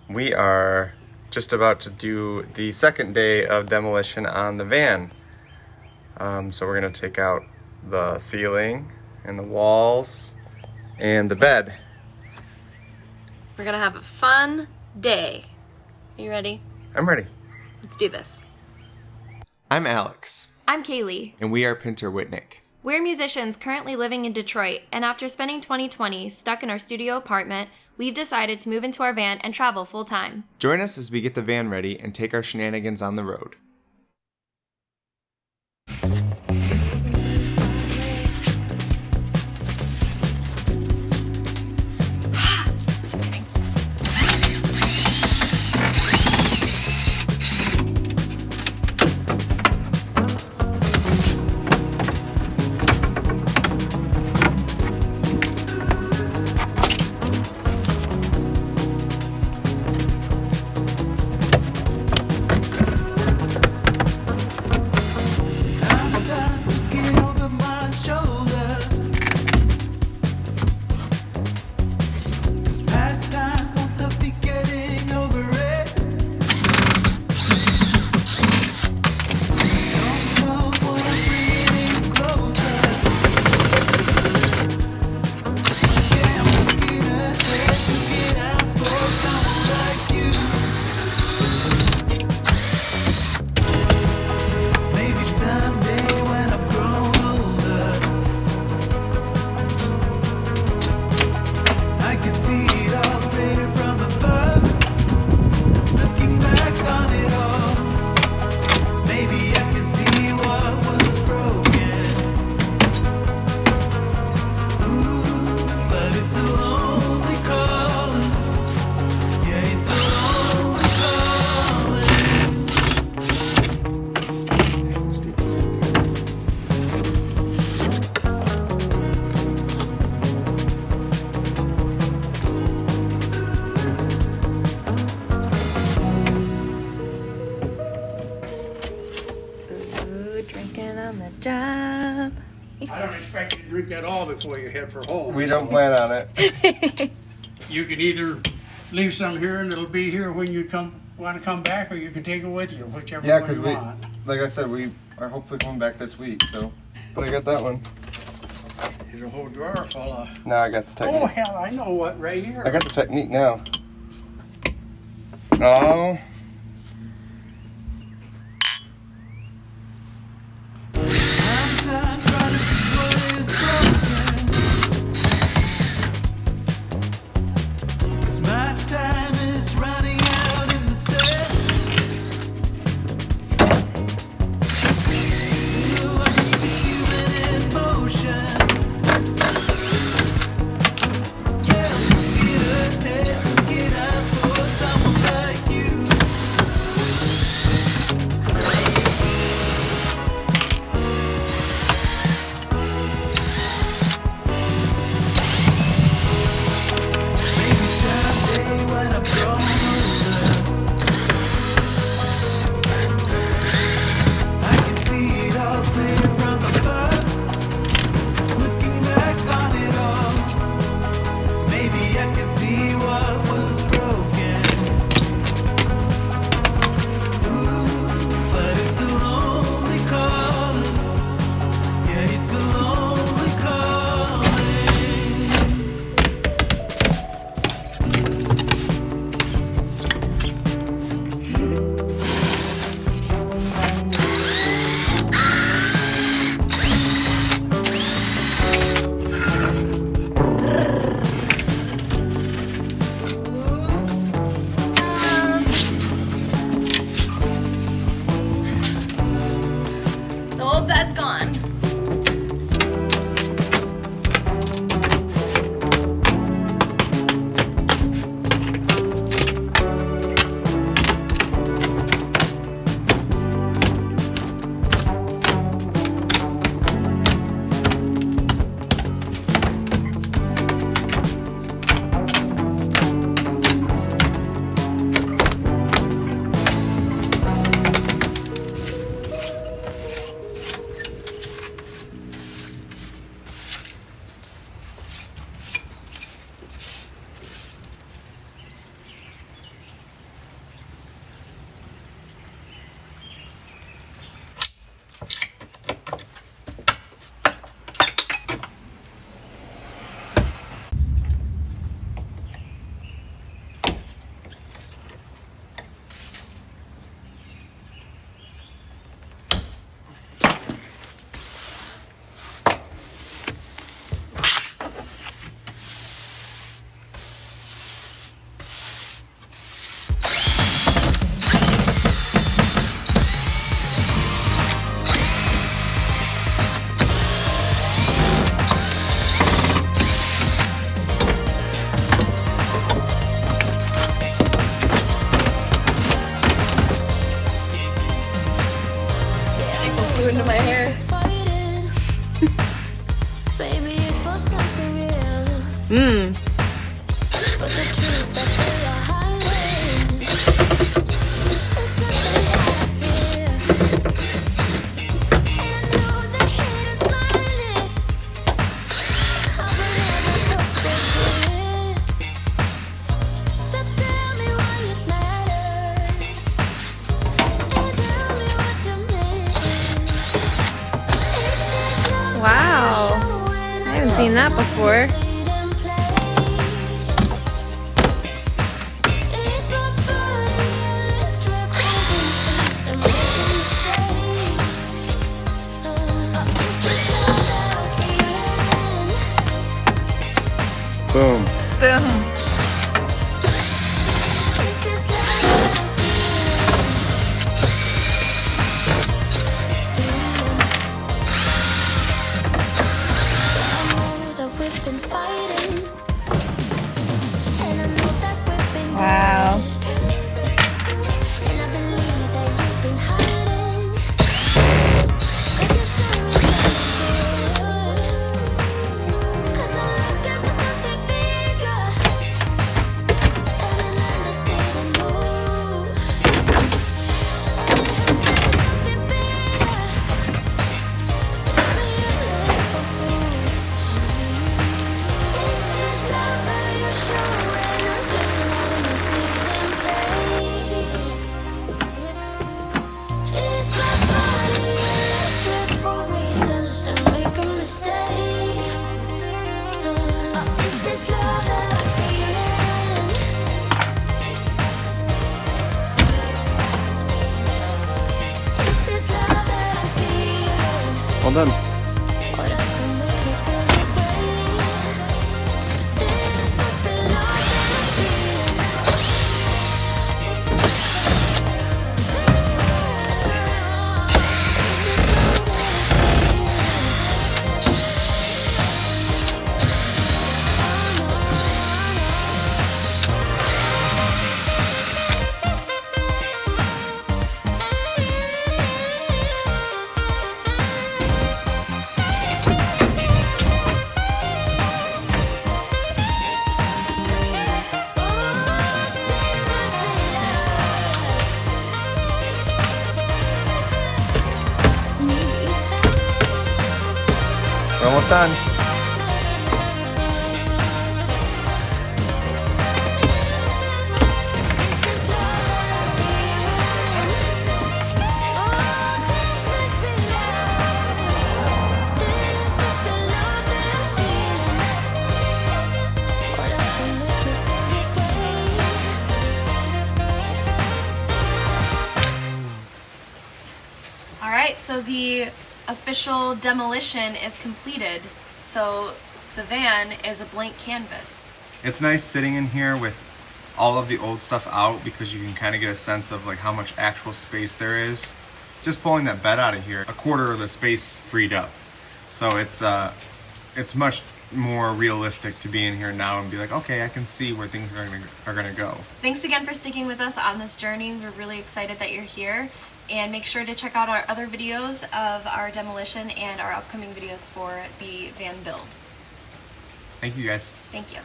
We are just about to do the second day of demolition on the van. So we're gonna take out the ceiling and the walls and the bed. We're gonna have a fun day. Are you ready? I'm ready. Let's do this. I'm Alex. I'm Kaylee. And we are Pinter Whitnick. We're musicians currently living in Detroit, and after spending 2020 stuck in our studio apartment, we've decided to move into our van and travel full time. Join us as we get the van ready and take our shenanigans on the road. Job. I don't expect you to drink that all before you head for home. We don't plan on it. You can either leave some here and it'll be here when you want to come back, or you can take it with you, whichever one you want. Like I said, we are hopefully coming back this week, so. But I got that one. There's a whole drawer full of... Now I got the technique. Oh, hell, I know what, right here. I got the technique now. Oh. Mmm. Wow. I haven't seen that before. Boom. Boom. Wow. Well done. We're almost done. All right, so the official demolition is completed. So the van is a blank canvas. It's nice sitting in here with all of the old stuff out because you can kind of get a sense of like how much actual space there is. Just pulling that bed out of here, a quarter of the space freed up. So it's much more realistic to be in here now and be like, okay, I can see where things are gonna go. Thanks again for sticking with us on this journey. We're really excited that you're here. And make sure to check out our other videos of our demolition and our upcoming videos for the van build. Thank you guys. Thank you.